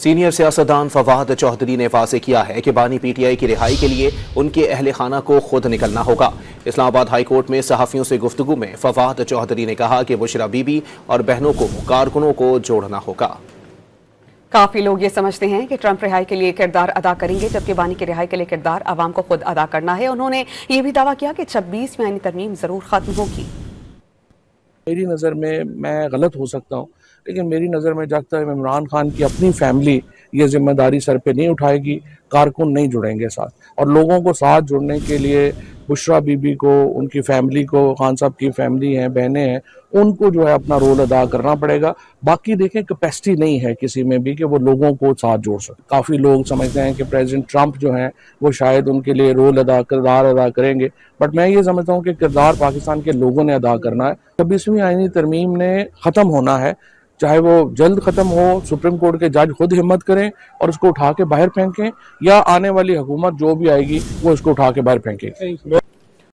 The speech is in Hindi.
सीनियर सियासतदान फवाद चौधरी ने वाज़ेह किया है कि बानी पीटीआई की रिहाई के लिए उनके अहल खाना को खुद निकलना होगा। इस्लामाबाद हाई कोर्ट में सहाफ़ियों से गुफ्तगू में फवाद चौधरी ने कहा कि बुशरा बीबी और बहनों को कारकुनों को जोड़ना होगा। काफी लोग ये समझते हैं कि ट्रंप रिहाई के लिए किरदार अदा करेंगे, जबकि बानी की रिहाई के लिए किरदार आवाम को खुद अदा करना है। उन्होंने ये भी दावा किया कि 26 में आईनी तरमीम जरूर खत्म होगी। मेरी नज़र में मैं गलत हो सकता हूँ, लेकिन मेरी नज़र में जब तक इमरान खान की अपनी फैमिली ये जिम्मेदारी सर पे नहीं उठाएगी, कारकुन नहीं जुड़ेंगे साथ। और लोगों को साथ जुड़ने के लिए बुशरा बीबी को, उनकी फैमिली को, खान साहब की फैमिली हैं, बहनें हैं, उनको जो है अपना रोल अदा करना पड़ेगा। बाकी देखें, कैपेसिटी नहीं है किसी में भी कि वो लोगों को साथ जोड़ सके। काफ़ी लोग समझते हैं कि प्रेसिडेंट ट्रंप जो हैं वो शायद उनके लिए किरदार अदा करेंगे, बट मैं ये समझता हूँ कि किरदार पाकिस्तान के लोगों ने अदा करना है। 26वीं आईनी तरमीम ने ख़त्म होना है, चाहे वो जल्द ख़त्म हो, सुप्रीम कोर्ट के जज खुद हिम्मत करें और उसको उठा के बाहर फेंकें, या आने वाली हुकूमत जो भी आएगी वो इसको उठा के बाहर फेंकेगी।